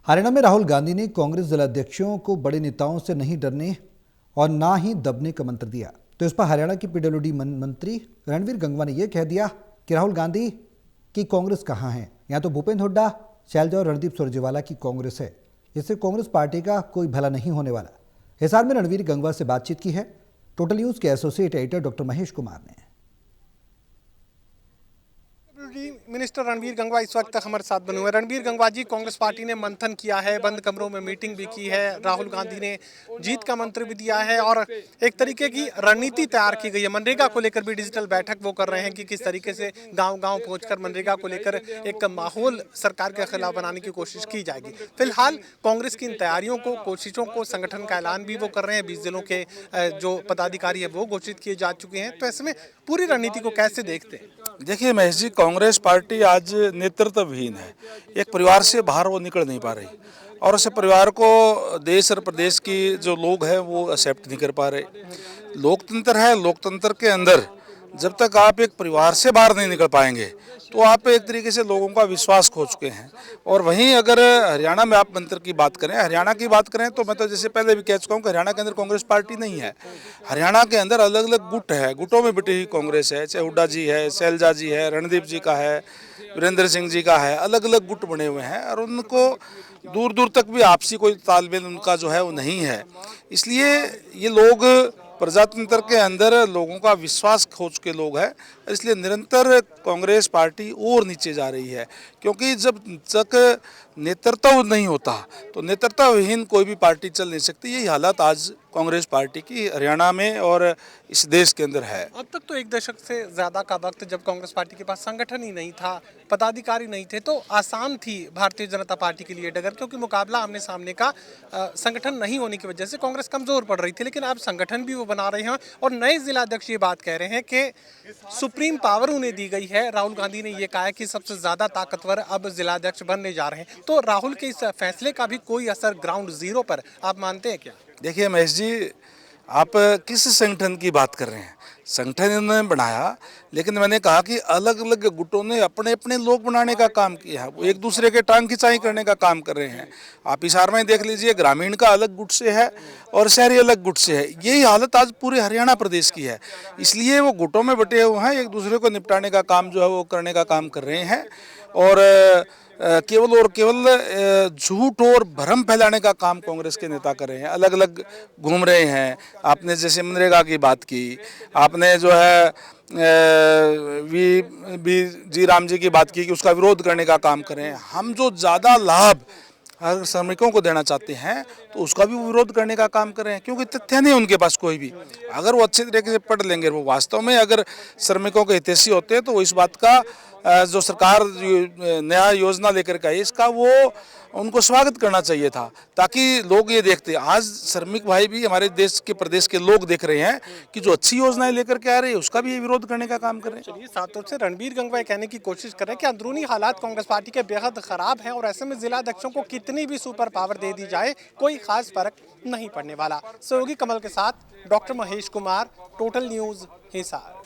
हरियाणा में राहुल गांधी ने कांग्रेस जिलाध्यक्षों को बड़े नेताओं से नहीं डरने और ना ही दबने का मंत्र दिया। तो इस पर हरियाणा की पीडब्ल्यूडी मंत्री रणवीर गंगवा ने यह कह दिया कि राहुल गांधी की कांग्रेस कहां है। यहाँ तो भूपेंद्र हुड्डा, शैलजा और रणदीप सुरजेवाला की कांग्रेस है, जिससे कांग्रेस पार्टी का कोई भला नहीं होने वाला। हिसार में रणवीर गंगवा से बातचीत की है टोटल न्यूज के associate editor doctor Mahesh Kumar ने। मिनिस्टर रणवीर गंगवा इस वक्त हमारे साथ बने हुए हैं। रणवीर गंगवा जी, कांग्रेस पार्टी ने मंथन किया है, बंद कमरों में मीटिंग भी की है, राहुल गांधी ने जीत का मंत्र भी दिया है और एक तरीके की रणनीति तैयार की गई है। मनरेगा को लेकर भी डिजिटल बैठक वो कर रहे हैं कि किस तरीके से गांव-गांव पहुंचकर मनरेगा को लेकर एक माहौल सरकार के खिलाफ बनाने की कोशिश की जाएगी। फिलहाल कांग्रेस की इन तैयारियों को, कोशिशों को, संगठन का ऐलान भी वो कर रहे हैं। 20 जिलों के जो पदाधिकारी है वो घोषित किए जा चुके हैं। तो ऐसे में पूरी रणनीति को कैसे देखते हैं? देखिए महेश जी, कांग्रेस पार्टी आज नेतृत्वहीन है। एक परिवार से बाहर वो निकल नहीं पा रही और उस परिवार को देश और प्रदेश की जो लोग हैं वो एक्सेप्ट नहीं कर पा रहे। लोकतंत्र है, लोकतंत्र के अंदर जब तक आप एक परिवार से बाहर नहीं निकल पाएंगे तो आप एक तरीके से लोगों का विश्वास खो चुके हैं। और वहीं अगर हरियाणा में आप मंत्र की बात करें, हरियाणा की बात करें तो मैं तो जैसे पहले भी कह चुका हूँ कि हरियाणा के अंदर कांग्रेस पार्टी नहीं है। हरियाणा के अंदर अलग अलग गुट है, गुटों में बटी हुई कांग्रेस है। चाहे हुड्डा जी है, शैलजा जी है, रणदीप जी का है, वीरेंद्र सिंह जी का है, अलग अलग गुट बने हुए हैं और उनको दूर दूर तक भी आपसी कोई तालमेल उनका जो है वो नहीं है। इसलिए ये लोग प्रजातंत्र के अंदर लोगों का विश्वास खो चुके लोग हैं। इसलिए निरंतर कांग्रेस पार्टी और नीचे जा रही है, क्योंकि जब तक नेतृत्व नहीं होता तो नेतृत्वहीन कोई भी पार्टी चल नहीं सकती। यही हालत आज कांग्रेस पार्टी की हरियाणा में और इस देश के अंदर है। अब तक तो एक दशक से ज़्यादा का वक्त जब कांग्रेस पार्टी के पास संगठन ही नहीं था, पदाधिकारी नहीं थे, तो आसान थी भारतीय जनता पार्टी के लिए डगर, क्योंकि मुकाबला आमने सामने का संगठन नहीं होने की वजह से कांग्रेस कमज़ोर पड़ रही थी। लेकिन अब संगठन भी वो बना रहे हैं और नए जिलाध्यक्ष ये बात कह रहे हैं कि सुप्रीम पावर उन्हें दी गई है। राहुल गांधी ने ये कहा है कि सबसे ज़्यादा ताकतवर अब जिलाध्यक्ष बनने जा रहे हैं। तो राहुल के इस फैसले का भी कोई असर ग्राउंड जीरो पर आप मानते हैं क्या? देखिए महेश जी, आप किस संगठन की बात कर रहे हैं? संगठन इन्होंने बनाया, लेकिन मैंने कहा कि अलग अलग गुटों ने अपने अपने लोग बनाने का काम किया है। वो एक दूसरे के टांग खिंचाई करने का काम कर रहे हैं। आप हिसार में देख लीजिए, ग्रामीण का अलग गुट से है और शहरी अलग गुट से है। यही हालत आज पूरे हरियाणा प्रदेश की है। इसलिए वो गुटों में बटे हुए हैं, एक दूसरे को निपटाने का काम जो है वो करने का काम कर रहे हैं और केवल और केवल झूठ और भ्रम फैलाने का काम कांग्रेस के नेता कर रहे हैं। अलग अलग घूम रहे हैं। आपने जैसे मनरेगा की बात की, आपने जो है वी जी राम जी की बात की कि उसका विरोध करने का काम कर रहे हैं। हम जो ज़्यादा लाभ अगर श्रमिकों को देना चाहते हैं तो उसका भी विरोध करने का काम कर रहे हैं, क्योंकि तथ्य नहीं उनके पास कोई भी। अगर वो अच्छे तरीके से पढ़ लेंगे, वो वास्तव में अगर श्रमिकों के हितैषी होते हैं तो वो इस बात का जो सरकार नया योजना लेकर के आई इसका वो उनको स्वागत करना चाहिए था, ताकि लोग ये देखते। आज श्रमिक भाई भी हमारे देश के प्रदेश के लोग देख रहे हैं कि जो अच्छी योजनाएं लेकर के आ रही है उसका भी ये विरोध करने का काम कर रहे हैं। चलिए, साथ तौर से रणवीर गंगवा कहने की कोशिश कर रहे हैं कि अंदरूनी हालात कांग्रेस पार्टी के बेहद खराब हैं और ऐसे में जिलाध्यक्षों को कितनी भी सुपर पावर दे दी जाए कोई खास फर्क नहीं पड़ने वाला। सहयोगी कमल के साथ doctor Mahesh Kumar, total news, Hisar.